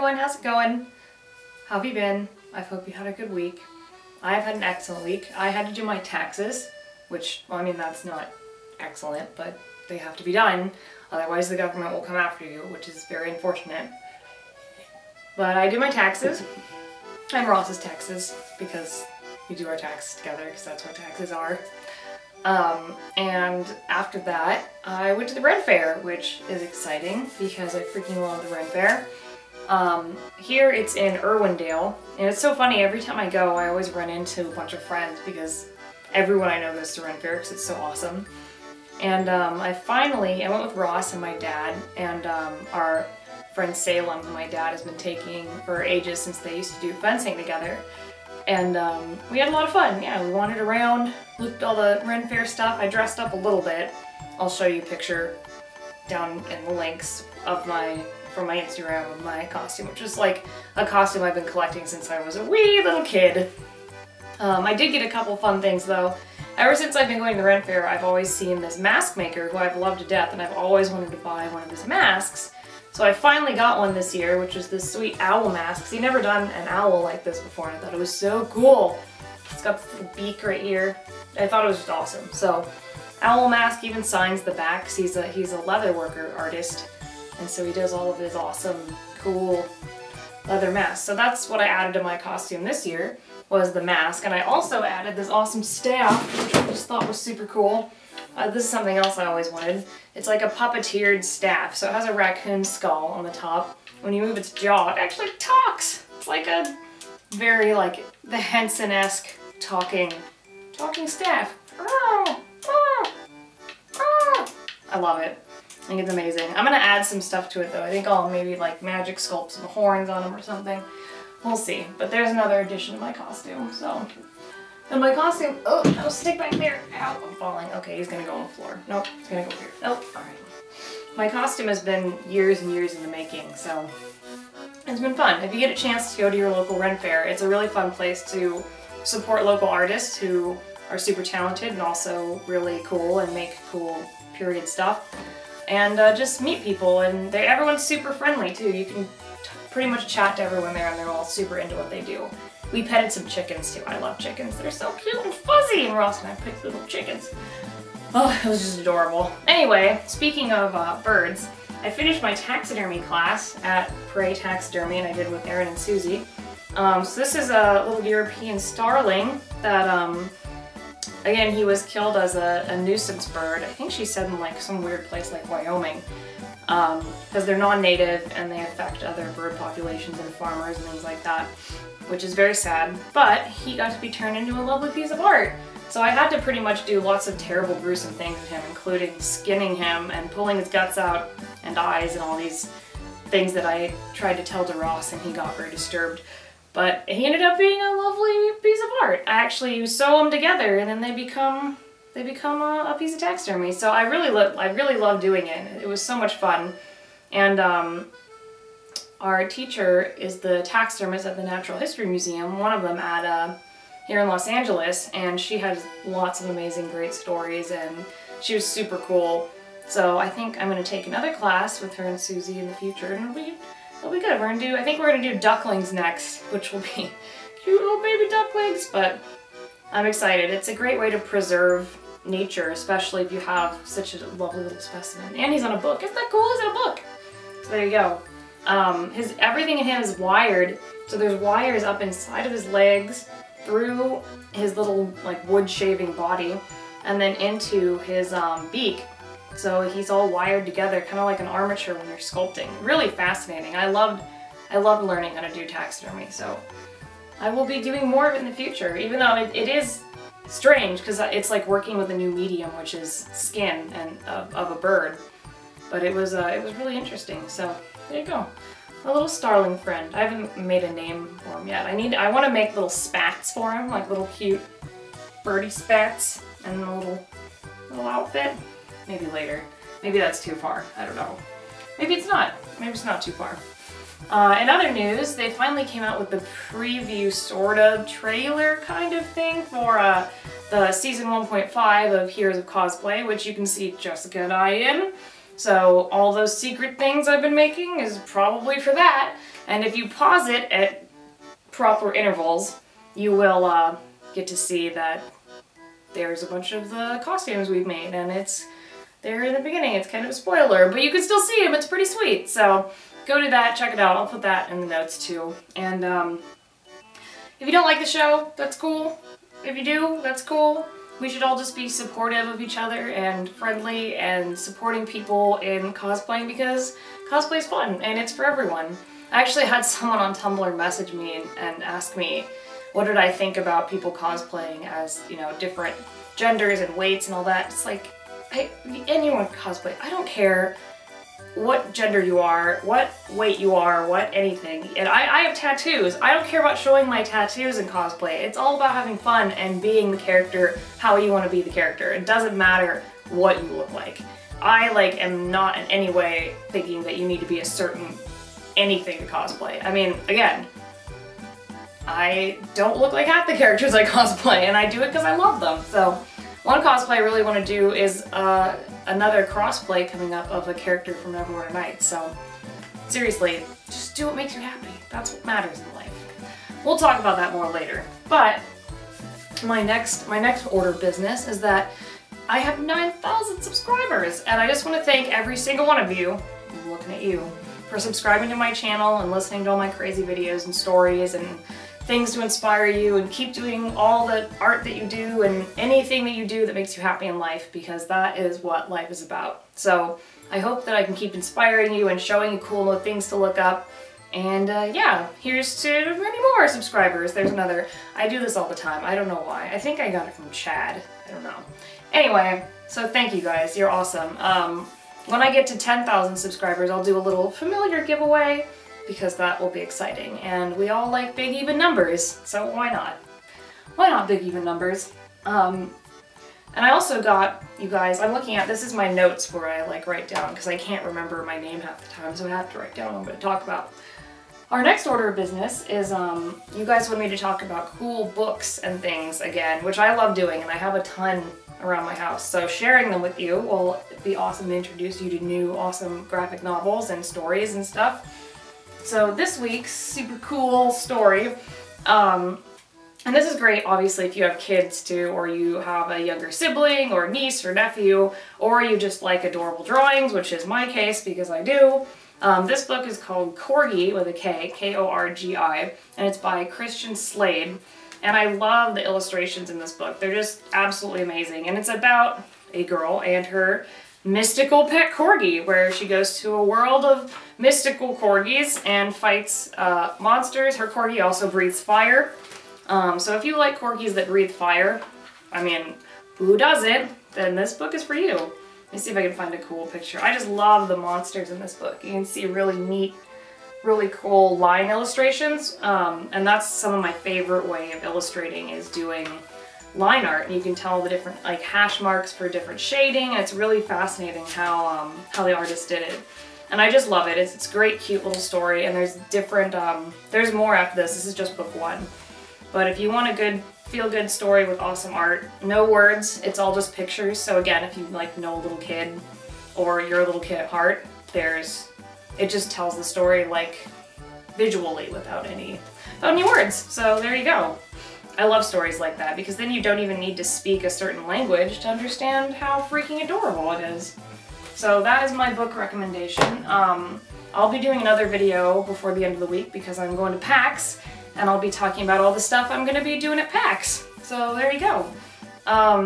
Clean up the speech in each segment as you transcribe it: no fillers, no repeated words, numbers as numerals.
everyone, how's it going? How have you been? I hope you had a good week. I've had an excellent week. I had to do my taxes, which, well, I mean, that's not excellent, but they have to be done. Otherwise the government will come after you, which is very unfortunate. But I do my taxes. And Ross's taxes, because we do our taxes together, because that's what taxes are. And after that, I went to the Ren Faire, which is exciting because I freaking love the Ren Faire. Here it's in Irwindale, and it's so funny, every time I go I always run into a bunch of friends because everyone I know goes to Ren Faire because it's so awesome. And I went with Ross and my dad and our friend Salem, who my dad has been taking for ages since they used to do fencing together. And we had a lot of fun. Yeah, we wandered around, looked at all the Ren Faire stuff. I dressed up a little bit. I'll show you a picture down in the links of from my Instagram of my costume, which is like a costume I've been collecting since I was a wee little kid. I did get a couple fun things though. Ever since I've been going to Ren Faire, I've always seen this mask maker who I've loved to death, and I've always wanted to buy one of his masks. So I finally got one this year, which is this sweet owl mask. He'd never done an owl like this before, and I thought it was so cool. It's got this little beak right here. I thought it was just awesome. So, owl mask, even signs the back, 'cause he's a leather worker artist, and so he does all of his awesome, cool leather masks. So that's what I added to my costume this year, was the mask, and I also added this awesome staff, which I just thought was super cool. This is something else I always wanted. It's like a puppeteered staff, so it has a raccoon skull on the top. When you move its jaw, it actually talks! It's like a very, like, the Henson-esque talking staff. I love it. I think it's amazing. I'm gonna add some stuff to it though. I think I'll maybe like magic sculpt some horns on him or something. We'll see. But there's another addition to my costume, so. And my costume, oh, no, stick back there. Ow, I'm falling. Okay, he's gonna go on the floor. Nope, he's gonna go here. Nope, alright. My costume has been years and years in the making, so it's been fun. If you get a chance to go to your local Ren Faire, it's a really fun place to support local artists who are super talented and also really cool and make cool period stuff. And just meet people, and everyone's super friendly too. You can pretty much chat to everyone there, and they're all super into what they do. We petted some chickens too. I love chickens. They're so cute and fuzzy, and Ross and I picked little chickens. Oh, it was just adorable. Anyway, speaking of birds, I finished my taxidermy class at Taxidermy, and I did with Aaron and Susie. So this is a little European starling that, again, he was killed as a nuisance bird. I think she said in like some weird place like Wyoming, because they're non-native and they affect other bird populations and farmers and things like that, which is very sad. But he got to be turned into a lovely piece of art. So I had to pretty much do lots of terrible, gruesome things with him, including skinning him and pulling his guts out and eyes and all these things that I tried to tell to Ross, and he got very disturbed. But he ended up being a lovely piece of art. I actually sew them together, and then they become a piece of taxidermy. So I really love doing it. It was so much fun. And our teacher is the taxidermist at the Natural History Museum, one of them at here in Los Angeles, and she has lots of amazing, great stories, and she was super cool. So I think I'm going to take another class with her and Susie in the future, and it'll be good. I think we're going to do ducklings next, which will be cute little baby ducklings, but I'm excited. It's a great way to preserve nature, especially if you have such a lovely little specimen. And he's on a book. Isn't that cool? He's on a book. So there you go. Everything in him is wired, so there's wires up inside of his legs, through his little like wood shaving body, and then into his beak. So he's all wired together, kind of like an armature when you're sculpting. Really fascinating. I loved learning how to do taxidermy, so I will be doing more of it in the future, even though it is strange because it's like working with a new medium, which is skin and of a bird. But it was really interesting. So there you go. A little starling friend. I haven't made a name for him yet. I want to make little spats for him, like little cute birdie spats, and a little outfit. Maybe later. Maybe that's too far. I don't know. Maybe it's not. Maybe it's not too far. In other news, they finally came out with the preview sort of trailer kind of thing for the season 1.5 of Heroes of Cosplay, which you can see Jessica and I in. So all those secret things I've been making is probably for that. And if you pause it at proper intervals, you will get to see that there's a bunch of the costumes we've made, and it's there in the beginning. It's kind of a spoiler, but you can still see them. It's pretty sweet. So go do that, check it out. I'll put that in the notes too. And if you don't like the show, that's cool. If you do, that's cool. We should all just be supportive of each other and friendly and supporting people in cosplaying, because cosplay is fun and it's for everyone. I actually had someone on Tumblr message me and ask me what did I think about people cosplaying as, you know, different genders and weights and all that. It's like, anyone can cosplay. I don't care what gender you are, what weight you are, what anything. And I have tattoos. I don't care about showing my tattoos in cosplay. It's all about having fun and being the character how you want to be the character. It doesn't matter what you look like. I am not in any way thinking that you need to be a certain anything to cosplay. I mean, again, I don't look like half the characters I cosplay, and I do it because I love them. So one cosplay I really want to do is another crossplay coming up of a character from Neverwinter Nights. So seriously, just do what makes you happy. That's what matters in life. We'll talk about that more later. But my next order of business is that I have 9,000 subscribers, and I just want to thank every single one of you, I'm looking at you, for subscribing to my channel and listening to all my crazy videos and stories and things to inspire you, and keep doing all the art that you do and anything that you do that makes you happy in life, because that is what life is about. So I hope that I can keep inspiring you and showing you cool new things to look up. And yeah, here's to many more subscribers. There's another. I do this all the time. I don't know why. I think I got it from Chad. I don't know. Anyway, so thank you guys. You're awesome. When I get to 10,000 subscribers, I'll do a little familiar giveaway, because that will be exciting. And we all like big even numbers, so why not? Why not big even numbers? And I also got, you guys, I'm looking at, this is my notes where I write down, because I can't remember my name half the time, so I have to write down what I'm going to talk about. Our next order of business is, you guys want me to talk about cool books and things again, which I love doing, and I have a ton around my house. So sharing them with you will be awesome to introduce you to new awesome graphic novels and stories and stuff. So this week's super cool story, and this is great obviously if you have kids too, or you have a younger sibling or niece or nephew, or you just like adorable drawings, which is my case because I do. This book is called Corgi with a K, K-O-R-G-I, and it's by Christian Slade. And I love the illustrations in this book. They're just absolutely amazing. And it's about a girl and her mystical pet corgi, where she goes to a world of mystical corgis and fights monsters. Her corgi also breathes fire. So if you like corgis that breathe fire, I mean, who doesn't? Then this book is for you. Let me see if I can find a cool picture. I just love the monsters in this book. You can see really neat, really cool line illustrations, and that's some of my favorite way of illustrating, is doing line art. And you can tell the different hash marks for different shading, and it's really fascinating how the artist did it. And I just love it. It's a great, cute little story, and there's different, there's more after this. This is just book one. But if you want a good, feel-good story with awesome art, no words, it's all just pictures. So again, if you know a little kid, or you're a little kid at heart, it just tells the story visually without any words. So there you go. I love stories like that, because then you don't even need to speak a certain language to understand how freaking adorable it is. So that is my book recommendation. I'll be doing another video before the end of the week, because I'm going to PAX, and I'll be talking about all the stuff I'm going to be doing at PAX. So there you go.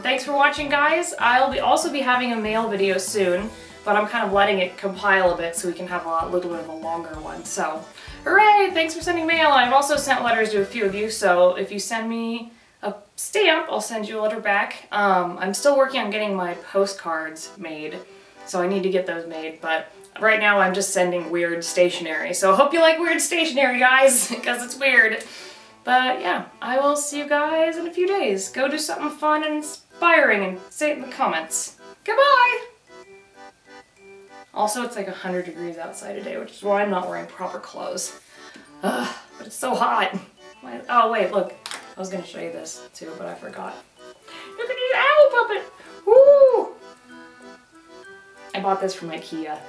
Thanks for watching, guys. I'll also be having a mail video soon, but I'm kind of letting it compile a bit so we can have a little bit of a longer one. So, hooray! Thanks for sending mail. I've also sent letters to a few of you, so if you send me a stamp, I'll send you a letter back. I'm still working on getting my postcards made, so I need to get those made, but right now I'm just sending weird stationery. So I hope you like weird stationery, guys, because it's weird. But yeah, I will see you guys in a few days. Go do something fun and inspiring and say it in the comments. Goodbye! Also, it's 100 degrees outside today, which is why I'm not wearing proper clothes. Ugh, but it's so hot. Oh wait, look. I was gonna show you this too, but I forgot. Look at this owl puppet! Woo! I bought this from IKEA.